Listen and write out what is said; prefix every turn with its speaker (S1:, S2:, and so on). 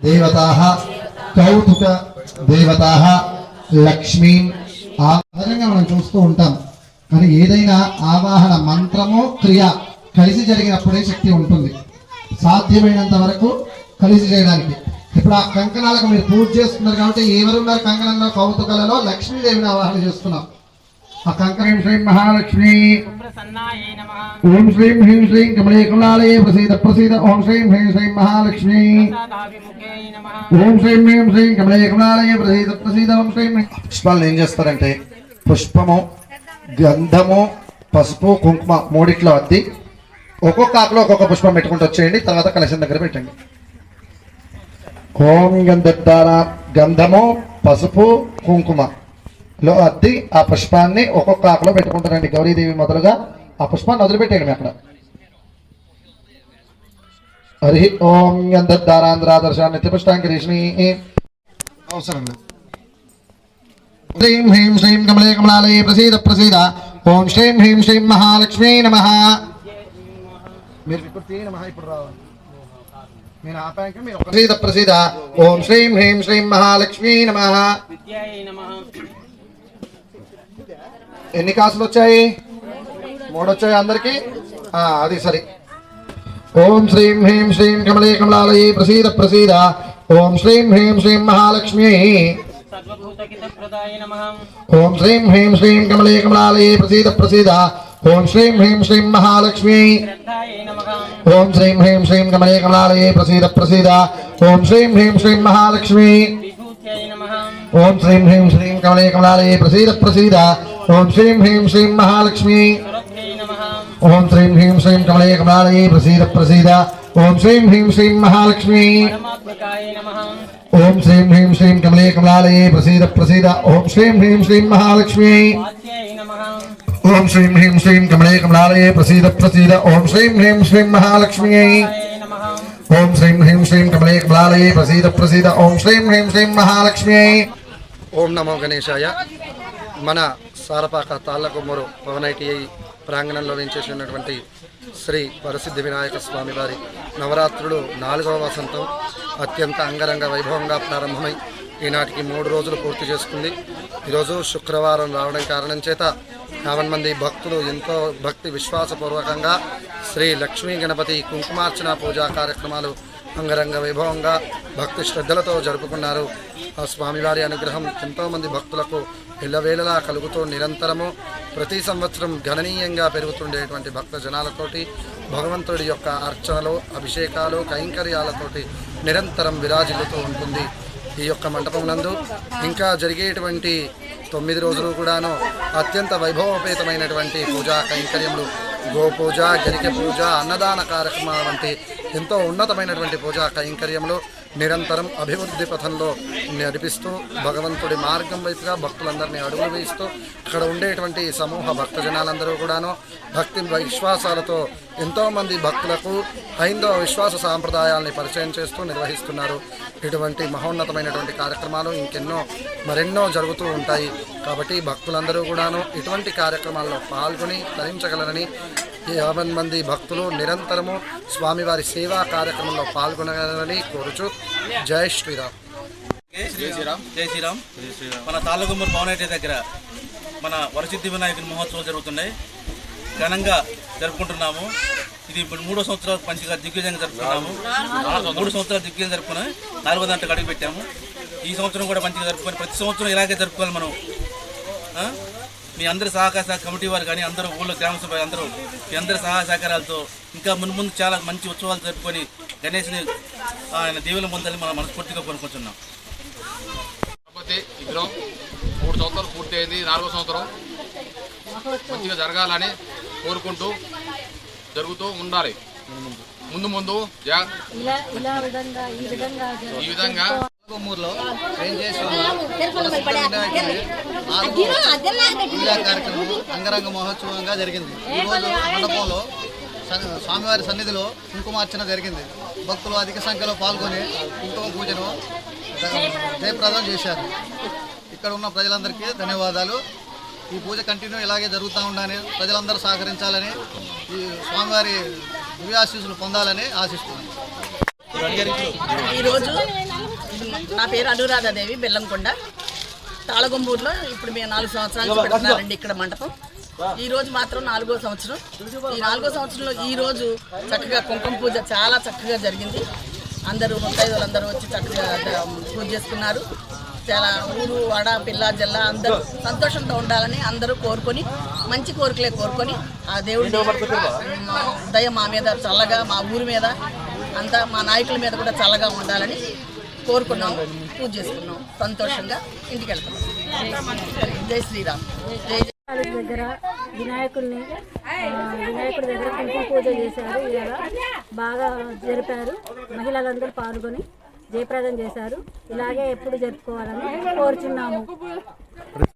S1: దేవతాః కౌతుక దేవతాః లక్ష్మీ ఆధారంగా మనం చూస్తూ ఉంటాం. కానీ ఏదైనా ఆవాహన మంత్రము క్రియ కలిసి జరిగినప్పుడే శక్తి ఉంటుంది. సాధ్యమైనంత వరకు కలిసి చేయడానికి. ఇప్పుడు ఆ కంకణాలకు మీరు పూజ చేస్తున్నారు కాబట్టి ఎవరున్నారు కంకణంలో కౌతుకలలో లక్ష్మీదేవిని ఆవాహన చేస్తున్నాం. ఆ కంకణం శ్రీం మహాలక్ష్మి ఓం శ్రీం హ్రీం శ్రీం కమలే కమలాలయే ప్రసీద ప్రసీద ఓం శ్రీం హ్రీం శ్రీం మహాలక్ష్మి ఓం శ్రీం హ్రీం శ్రీం కమలే కమలాలయే ప్రసీద ప్రసీద ఓం శ్రీం. పుష్పాలను ఏం చేస్తారంటే పుష్పము, గంధము, పసుపు, కుంకుమ మూడిట్లో అద్ది ఒక్కొక్క ఆకులో ఒక్కొక్క పుష్పం పెట్టుకుంటూ వచ్చేయండి. తర్వాత కలశం దగ్గర పెట్టండి. ఓం గంధద్వార గంధము, పసుపు, కుంకుమలో అద్ది ఆ పుష్పాన్ని ఒక్కొక్క ఆకులో పెట్టుకుంటారండి. గౌరీదేవి మొదలుగా ఆ పుష్పాన్ని వదిలిపెట్టేయండి అక్కడ. హరి ఓం గంధద్వారాంధ్రాదర్శాన్ని నిత్యపుష్టాంకరీష్ణి అవసరం లేదు. శ్రీం హ్రీం శ్రీం కమలే కమలాలయే ప్రసీద ప్రసీద ఓం శ్రీం హ్రీం శ్రీం మహాలక్ష్మీ నమః. మీరు ఇప్పుడు రావాలి. నేను ఆపాక మీరు ప్రసీద ప్రసీద ఓం శ్రీం హ్రీం శ్రీం మహాలక్ష్మీ నమః. ఎన్ని కాసులు వచ్చాయి? 3 వచ్చాయి అందరికి. అది సరే. ఓం శ్రీం హ్రీం శ్రీం కమలే కమలాలయే ప్రసీద ప్రసీద ఓం శ్రీం హ్రీం శ్రీం మహాలక్ష్మీ. ఓం శ్రీం హ్రీం శ్రీం కమలే కమలాలయే ప్రసీద ప్రసీద ఓం శ్రీం హ్రీం శ్రీం మహాలక్ష్మీ. ఓం శ్రీం హ్రీం శ్రీం కమలే కమలాలయే ప్రసీద ప్రసీద ఓం శ్రీం హ్రీం శ్రీం మహాలక్ష్మీ. ఓం శ్రీం హ్రీం శ్రీం కమలే కమలాలయే ప్రసీద ప్రసీద ఓం శ్రీం హ్రీం శ్రీం మహాలక్ష్మీ. ఓం శ్రీం హ్రీం శ్రీం కమలే కమలాలయే ప్రసీద ప్రసీద ఓం శ్రీం హ్రీం శ్రీం మహాలక్ష్మీ. ఓం శ్రీం హ్రీం శ్రీం కమలే కమలాలయే ప్రసీద ప్రసీద ఓం శ్రీం హ్రీం శ్రీం మహాలక్ష్మీ. ఓం శ్రీం హ్రీం శ్రీం కమలే కమలాలయే ప్రసీద ప్రసీద ఓం శ్రీం హ్రీం శ్రీం మహాలక్ష్మీ. ఓం శ్రీం హ్రీం శ్రీం కమలే కమలాలయే ప్రసీద ప్రసీద ఓం శ్రీం హ్రీం శ్రీం మహాలక్ష్మీ. ఓం నమో గణేశాయ. మన సారపాక తాళ్ళకొమ్మూరు పవనైటిఐ ప్రాంగణంలో వేంచేసినటువంటి శ్రీ వరసిద్ధి వినాయక స్వామి వారి నవరాత్రులు 4వ వసంతం అత్యంత అంగరంగ వైభవంగా ప్రారంభమై ఈనాటికి 3 రోజులు పూర్తి చేసుకుంది. ఈరోజు శుక్రవారం రావడం కారణం చేత 50 మంది భక్తులు ఎంతో భక్తి విశ్వాసపూర్వకంగా శ్రీ లక్ష్మీ గణపతి కుంకుమార్చన పూజా కార్యక్రమాలు అంగరంగ వైభవంగా భక్తి శ్రద్ధలతో జరుపుకున్నారు. ఆ స్వామివారి అనుగ్రహం ఎంతోమంది భక్తులకు ఎల్లవేళలా కలుగుతూ నిరంతరము ప్రతి సంవత్సరం గణనీయంగా పెరుగుతుండేటువంటి భక్త జనాలతోటి భగవంతుడి యొక్క అర్చనలు, అభిషేకాలు, కైంకర్యాలతోటి నిరంతరం విరాజిల్లుతూ ఉంటుంది. ఈ యొక్క మండపం నందు ఇంకా జరిగేటువంటి 9 రోజులు కూడాను అత్యంత వైభవోపేతమైనటువంటి పూజా కైంకర్యములు, గోపూజ, గరిక పూజ, అన్నదాన కార్యక్రమాల వంటి ఎంతో ఉన్నతమైనటువంటి పూజా కైంకర్యములు నిరంతరం అభివృద్ధి పథంలో నడిపిస్తూ భగవంతుడి మార్గం వైపుగా భక్తులందరినీ అడుగులు వేయిస్తూ అక్కడ ఉండేటువంటి సమూహ భక్తజనాలందరూ కూడాను భక్తి విశ్వాసాలతో ఎంతోమంది భక్తులకు హైందవ విశ్వాస సాంప్రదాయాల్ని పరిచయం చేస్తూ నిర్వహిస్తున్నారు. ఇటువంటి మహోన్నతమైనటువంటి కార్యక్రమాలు మరెన్నో జరుగుతూ ఉంటాయి. కాబట్టి భక్తులందరూ కూడాను ఇటువంటి కార్యక్రమాల్లో పాల్గొని తరించగలరని 50 మంది భక్తులు నిరంతరము స్వామివారి సేవా కార్యక్రమంలో పాల్గొనగలరని కోరుచు జై శ్రీరామ్.
S2: జై శ్రీరామ్. జై శ్రీరామ్. మన తాళ్ళకొమ్మూరు పవనైటిఐ దగ్గర మన వరసిద్ధి వినాయకుని మహోత్సవం జరుగుతున్నాయి. ఘనంగా జరుపుకుంటున్నాము. ఇది ఇప్పుడు 3వ సంవత్సరాలు మంచిగా దిగ్విజయంగా జరుపుకున్నాము. 3 సంవత్సరాలు దిగ్విజయం జరుపుకుని 4వ దాంట్లో అడుగు పెట్టాము. ఈ సంవత్సరం కూడా మంచిగా జరుపుకొని ప్రతి సంవత్సరం ఇలాగే జరుపుకోవాలి మనం. మీ అందరి సహకార కమిటీ వారు కానీ అందరూ ఊళ్ళో గ్రామ సభ అందరూ మీ అందరి సహాయ సహకారాలతో ఇంకా ముందు చాలా మంచి ఉత్సవాలు జరుపుకొని గణేష్ని ఆయన దీవెన పొందాలని మనం మనస్ఫూర్తిగా కోరుకుంటున్నాం.
S3: కాకపోతే విగ్రహం 3 సంవత్సరాలు పూర్తి అయింది. 4వ సంవత్సరం మంచిగా జరగాలని కోరుకుంటూ జరుగుతూ ఉండాలి. ముందు ఈ విధంగా
S4: కొమ్మూరులో కార్యక్రమం అంగరంగ మహోత్సవంగా జరిగింది. ఈరోజు మండపంలో స్వామివారి సన్నిధిలో కుంకుమార్చన జరిగింది. భక్తులు అధిక సంఖ్యలో పాల్గొని కుంకుమ పూజను జయప్రదం చేశారు. ఇక్కడ ఉన్న ప్రజలందరికీ ధన్యవాదాలు. ఈ పూజ కంటిన్యూ ఇలాగే జరుగుతూ ఉండాలని ప్రజలందరూ సహకరించాలని ఈ స్వామివారి దివ్యాశీస్సులు పొందాలని ఆశిస్తున్నాను.
S5: ఈరోజు నా పేరు అనురాధాదేవి, బెల్లంకొండ, తాళగొంబూరులో. ఇప్పుడు మేము 4 సంవత్సరాలు పెడుతున్నారండి ఇక్కడ మండపం. ఈ రోజు మాత్రం 4వ సంవత్సరం. ఈ 4వ సంవత్సరంలో ఈ రోజు చక్కగా కుంకుమ పూజ చాలా చక్కగా జరిగింది. అందరూ ముత్తైదులందరూ వచ్చి చక్కగా పూజ చేసుకున్నారు. చాలా ఊరు వాడ పిల్ల జల్ల అందరూ సంతోషంతో ఉండాలని అందరూ కోరుకొని, మంచి కోరికలే కోరుకొని, ఆ దేవుడి దయ మా మీద చల్లగా, మా ఊరి మీద అంతా, మా నాయకుల మీద కూడా చల్లగా ఉండాలని కోరుకున్నాం. పూజ చేసుకున్నాం, సంతోషంగా ఇంటికి వెళ్తున్నాం. జై శ్రీరామ్. జై
S6: దగ్గర వినాయకుడి దగ్గర కుంకుమ పూజ చేశారు. ఇలా బాగా జరిపారు. మహిళలందరూ పాల్గొని జయప్రదం చేశారు. ఇలాగే ఎప్పుడు జరుపుకోవాలని కోరుచున్నాము.